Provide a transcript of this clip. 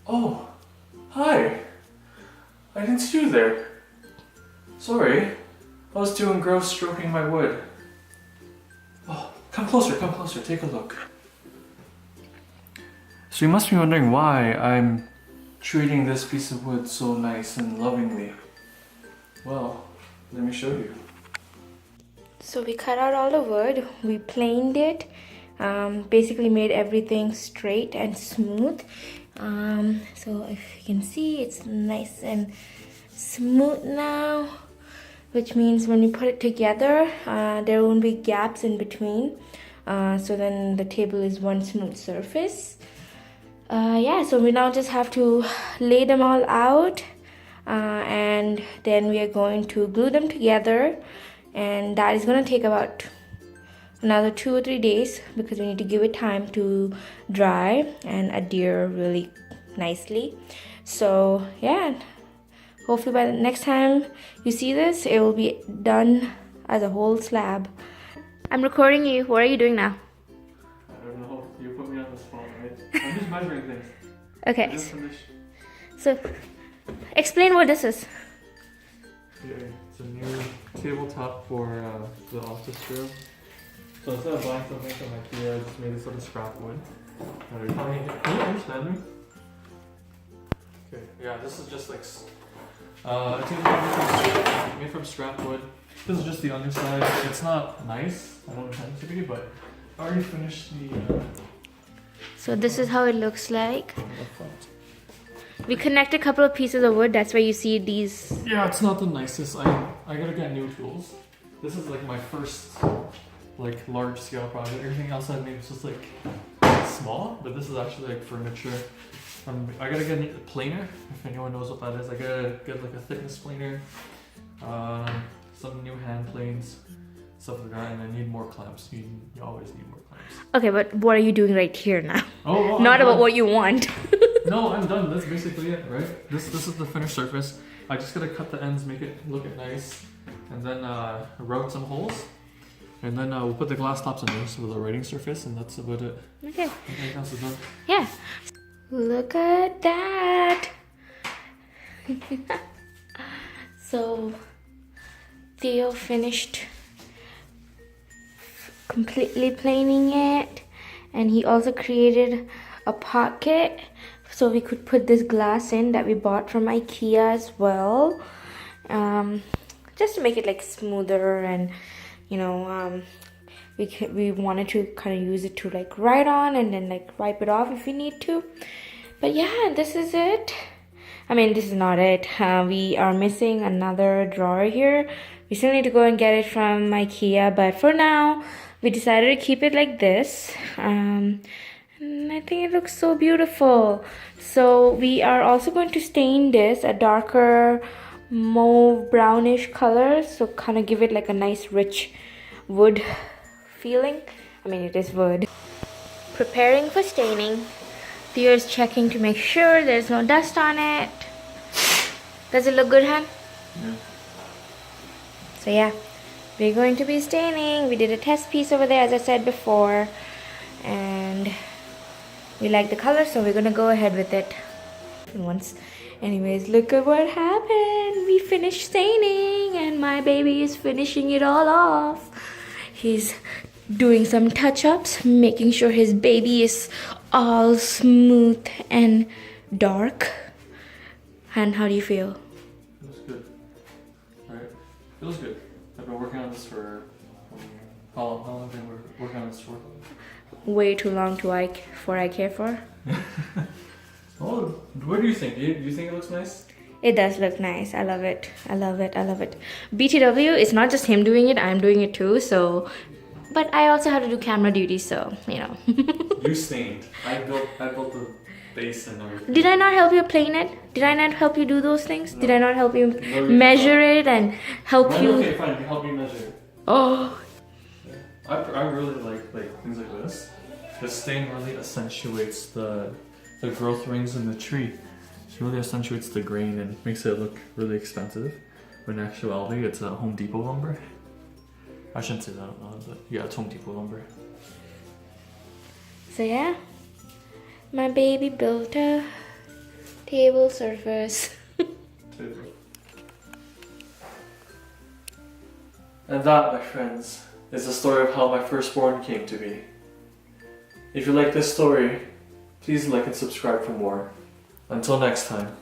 Oh, hi. I didn't see you there. Sorry, I was too engrossed stroking my wood. Oh, come closer, take a look. So you must be wondering why I'm treating this piece of wood so nice and lovingly. Well, let me show you. So we cut out all the wood, we planed it, basically made everything straight and smooth. So if you can see, it's nice and smooth now, which means when we put it together, there won't be gaps in between. So then the table is one smooth surface. Yeah, so we now just have to lay them all out, and then we are going to glue them together, and that is going to take about another 2 or 3 days because we need to give it time to dry and adhere really nicely. So yeah, hopefully by the next time you see this, it will be done as a whole slab. I'm recording you. What are you doing now? I don't know, you put me on the spot, right? I'm just measuring things. Okay. So explain what this is. Okay, it's a new tabletop for the office room. So instead of buying something from IKEA, I just made this out of scrap wood. Can you understand me? Okay, yeah, this is just like a tabletop made from scrap wood. This is just the underside. It's not nice, I don't intend it to be, but I already finished the So this is how it looks like. front. We connect a couple of pieces of wood. That's why you see these. Yeah, it's not the nicest. I gotta get new tools. This is like my first like large scale project. Everything else I made was just like small, but this is actually like furniture. I gotta get a planer, if anyone knows what that is. I gotta get like a thickness planer, some new hand planes, stuff like that, and I need more clamps. You always need more clamps. Okay, but what are you doing right here now? Oh, Not about what you want. No, I'm done. That's basically it, right? This is the finished surface. I just gotta cut the ends, make it look nice, and then route some holes, and then we'll put the glass tops in there with a writing surface, and that's about it. Okay. Everything else is done. Yeah. Look at that. So Theo finished completely planing it, and he also created a pocket so we could put this glass in that we bought from IKEA as well, just to make it like smoother, and you know, we wanted to kind of use it to like write on and then like wipe it off if we need to. But yeah, this is it. I mean, this is not it. We are missing another drawer here. We still need to go and get it from IKEA, but for now we decided to keep it like this. And I think it looks so beautiful. So we are also going to stain this a darker mauve brownish color, so kind of give it like a nice rich wood feeling. I mean, it is wood. Preparing for staining. Theo is checking to make sure there's no dust on it. Does it look good, Han? Yeah. So yeah, we're going to be staining. We did a test piece over there, as I said before, and we like the color, so we're gonna go ahead with it once. Anyways, look at what happened. We finished staining, and my baby is finishing it all off. He's doing some touch-ups, making sure his baby is all smooth and dark. And how do you feel? Feels good. Right? Feels good. I've been working on this for how long have you been working on this for? Way too long for I care for. Oh, what do you think? Do you think it looks nice? It does look nice. I love it. I love it. I love it. BTW, it's not just him doing it, I'm doing it too. So, but I also have to do camera duty, so you know. You stained. I built the base and everything. Did I not help you plane it? Did I not help you do those things? No. Did I not help you No, measure it and help Right, you? okay, fine. Help me measure it. Oh, Yeah. I really like things like this. The stain really accentuates the growth rings in the tree. It really accentuates the grain and makes it look really expensive. When in actuality, it's a Home Depot lumber. I shouldn't say that, but yeah, it's Home Depot lumber. so yeah, my baby built a Table surface. And that, my friends, is the story of how my firstborn came to be. If you like this story, please like and subscribe for more. Until next time.